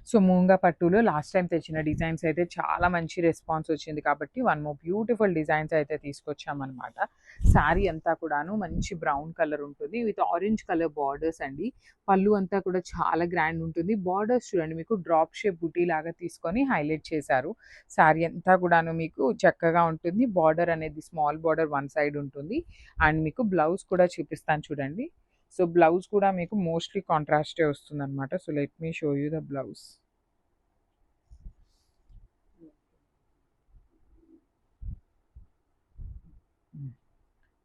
So మూంగా పట్టులో last time తెచ్చిన designs అయితే చాలా మంచి రెస్పాన్స్ వచ్చింది కాబట్టి వన్ మోర్ బ్యూటిఫుల్ డిజైన్స్ అయితే తీసుకొచ్చామన్నమాట. శారీ అంతా కూడాను మంచి బ్రౌన్ కలర్ ఉంటుంది విత్ ఆరెంజ్ కలర్ బార్డర్స్ అండి. పళ్ళు అంతా కూడా చాలా గ్రాండ్ ఉంటుంది. బార్డర్స్ చూడండి మీకు డ్రాప్ షేప్ బుటీ లాగా తీసుకొని హైలైట్ చేశారు. శారీ అంతా కూడాను మీకు చక్కగా ఉంటుంది. బార్డర్ అనేది స్మాల్ బార్డర్ వన్ సైడ్ ఉంటుంది. అండ్ మీకు బ్లౌజ్ కూడా చూపిస్తాను చూడండి. సో బ్లౌజ్ కూడా మీకు మోస్ట్లీ కాంట్రాస్టే వస్తుందన్నమాట. So let me show you the blouse.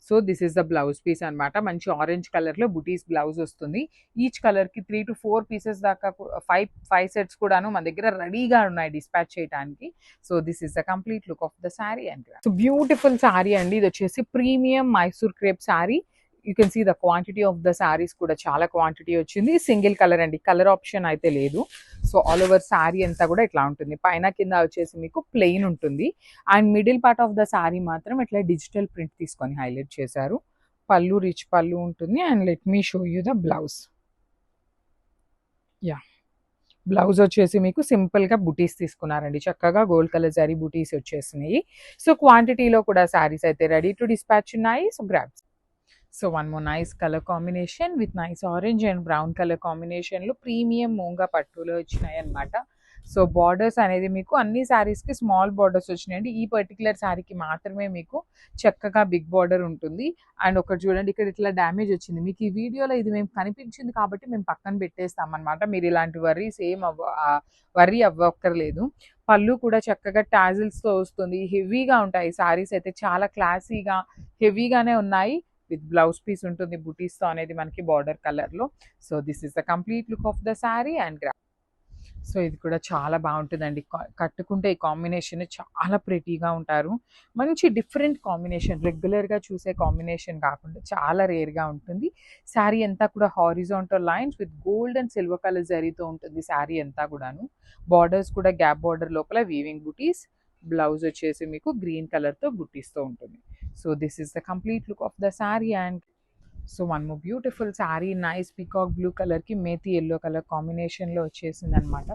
So this is the blouse piece అనమాట. మంచి ఆరెంజ్ కలర్లో బుటీస్ బ్లౌజ్ వస్తుంది. ఈచ్ కలర్కి 3 to 4 పీసెస్ దాకా 5 సెట్స్ కూడాను మన దగ్గర రెడీగా ఉన్నాయి డిస్పాచ్ చేయడానికి. So this is the complete look of the sari and so beautiful sari అండి. ఇది వచ్చేసి premium Mysore crepe sari. You can see the quantity of the saris కూడా చాలా క్వాంటిటీ వచ్చింది. సింగిల్ కలర్ అండి, కలర్ ఆప్షన్ అయితే లేదు. సో ఆల్ ఓవర్ శారీ అంతా కూడా ఇట్లా ఉంటుంది. పైన కింద వచ్చేసి మీకు ప్లెయిన్ ఉంటుంది. And middle part of the sari మాత్రం ఇట్లా డిజిటల్ ప్రింట్ తీసుకొని హైలైట్ చేశారు. పళ్ళు రిచ్ పళ్ళు ఉంటుంది. And let me show you the blouse. Yeah, blouse వచ్చేసి మీకు సింపుల్గా బుటీస్ తీసుకున్నారండి. చక్కగా గోల్డ్ కలర్ జరీ బుటీస్ వచ్చేసినాయి. సో క్వాంటిటీలో కూడా శారీస్ అయితే రెడీ టు డిస్పాచ్ ఉన్నాయి. So grabs. So one more nice colour combination with nice orange and brown colour కాంబినేషన్లో ప్రీమియం మూంగా పట్టులో వచ్చినాయి అనమాట. సో బార్డర్స్ అనేది మీకు అన్ని శారీస్కి స్మాల్ బార్డర్స్ వచ్చినాయండి. ఈ పర్టికులర్ శారీకి మాత్రమే మీకు చక్కగా బిగ్ బార్డర్ ఉంటుంది. అండ్ ఒకటి చూడండి, ఇక్కడ ఇట్లా డ్యామేజ్ వచ్చింది. మీకు ఈ వీడియోలో ఇది మేము కనిపించింది కాబట్టి మేము పక్కన పెట్టేస్తాం అనమాట. మీరు ఇలాంటి వర్రీస్ ఏం వర్రీ అవ్వక్కర్లేదు. పళ్ళు కూడా చక్కగా టాజిల్స్తో వస్తుంది. హెవీగా ఉంటాయి శారీస్ అయితే, చాలా క్లాసీగా హెవీగానే ఉన్నాయి. విత్ బ్లౌజ్ పీస్ ఉంటుంది బుటీస్తో అనేది మనకి బార్డర్ కలర్లో. So this is the complete look of the sari and so ఇది కూడా చాలా బాగుంటుందండి. కట్టుకుంటే ఈ కాంబినేషన్ చాలా ప్రెటీగా ఉంటారు. మంచి డిఫరెంట్ కాంబినేషన్, రెగ్యులర్గా చూసే కాంబినేషన్ కాకుండా చాలా రేర్గా ఉంటుంది. శారీ అంతా కూడా horizontal lines with gold and silver colour జరీతో ఉంటుంది శారీ అంతా కూడాను. బార్డర్స్ కూడా గ్యాప్ బార్డర్ లోపల వీవింగ్ బుటీస్. బ్లౌజ్ వచ్చేసి మీకు గ్రీన్ కలర్తో బుటీస్తో ఉంటుంది. So this is the complete look of the sari and so one more beautiful sari nice peacock blue కలర్కి మేతి ఎల్లో కలర్ కాంబినేషన్లో వచ్చేసింది అనమాట.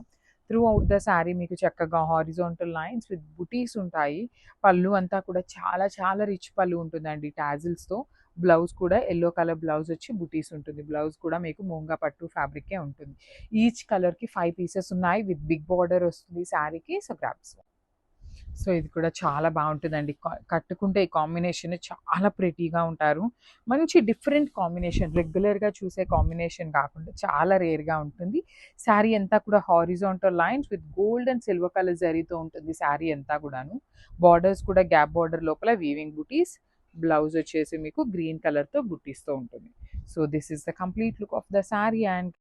త్రూ అవుట్ ద శారీ మీకు చక్కగా హారిజాంటల్ లైన్స్ విత్ బుటీస్ ఉంటాయి. పళ్ళు అంతా కూడా చాలా చాలా రిచ్ పళ్ళు ఉంటుందండి టాజిల్స్తో. బ్లౌజ్ కూడా ఎల్లో కలర్ బ్లౌజ్ వచ్చి బుటీస్ ఉంటుంది. బ్లౌజ్ కూడా మీకు మూంగా పట్టు ఫ్యాబ్రికే ఉంటుంది. ఈచ్ కలర్కి 5 పీసెస్ ఉన్నాయి విత్ బిగ్ బార్డర్ వస్తుంది శారీకి. So grabs. సో ఇది కూడా చాలా బాగుంటుందండి. కట్టుకుంటే ఈ కాంబినేషన్ చాలా ప్రెటీగా ఉంటారు. మంచి డిఫరెంట్ కాంబినేషన్, రెగ్యులర్గా చూసే కాంబినేషన్ కాకుండా చాలా రేర్గా ఉంటుంది. శారీ అంతా కూడా horizontal lines with gold and silver colour జరీతో ఉంటుంది శారీ అంతా కూడాను. బార్డర్స్ కూడా గ్యాప్ బార్డర్ లోపల వీవింగ్ బుటీస్. బ్లౌజ్ వచ్చేసి మీకు గ్రీన్ కలర్తో బుటీస్తో ఉంటుంది. So this is the complete look of the sari and